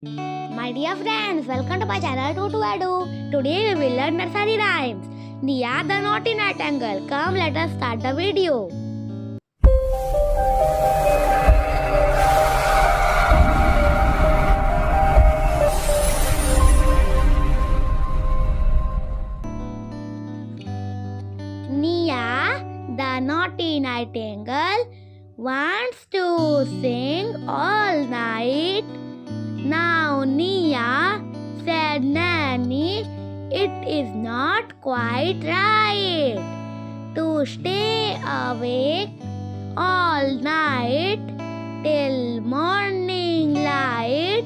My dear friends, welcome to my channel Tutuedu. Today we will learn nursery rhymes. Nia the naughty nightingale. Come, let us start the video. Nia the naughty nightingale wants to sing all night. Now Nia, said Nanny, it is not quite right to stay awake all night till morning light.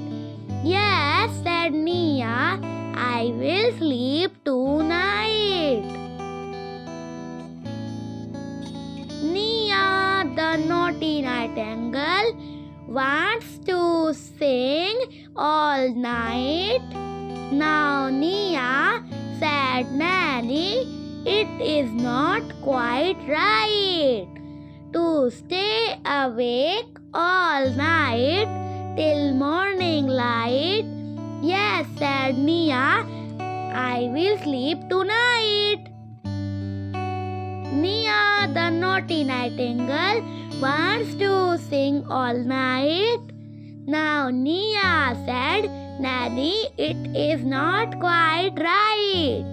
Yes, said Nia, I will sleep tonight. Nia, the naughty nightingale, wants to sing all night. Now Nia, said Nanny, it is not quite right to stay awake all night till morning light. Yes, said Nia, I will sleep tonight. Nia, the naughty nightingale, wants to sing all night. Now Nia said, Nanny, it is not quite right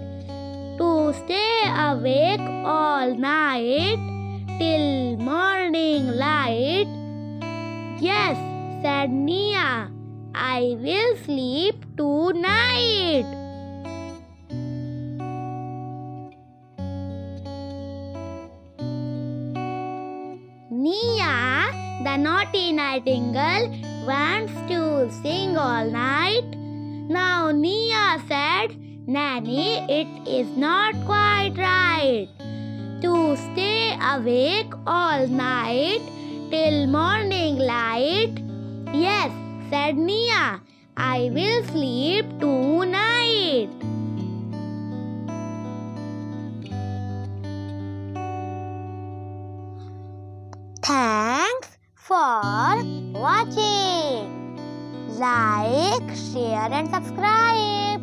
to stay awake all night till morning light. Yes, said Nia, I will sleep tonight. Nia, the naughty nightingale, wants to sing all night. Now Nia said, Nanny, it is not quite right to stay awake all night till morning light. Yes, said Nia, I will sleep tonight. Thanks for watching. Like, share and subscribe.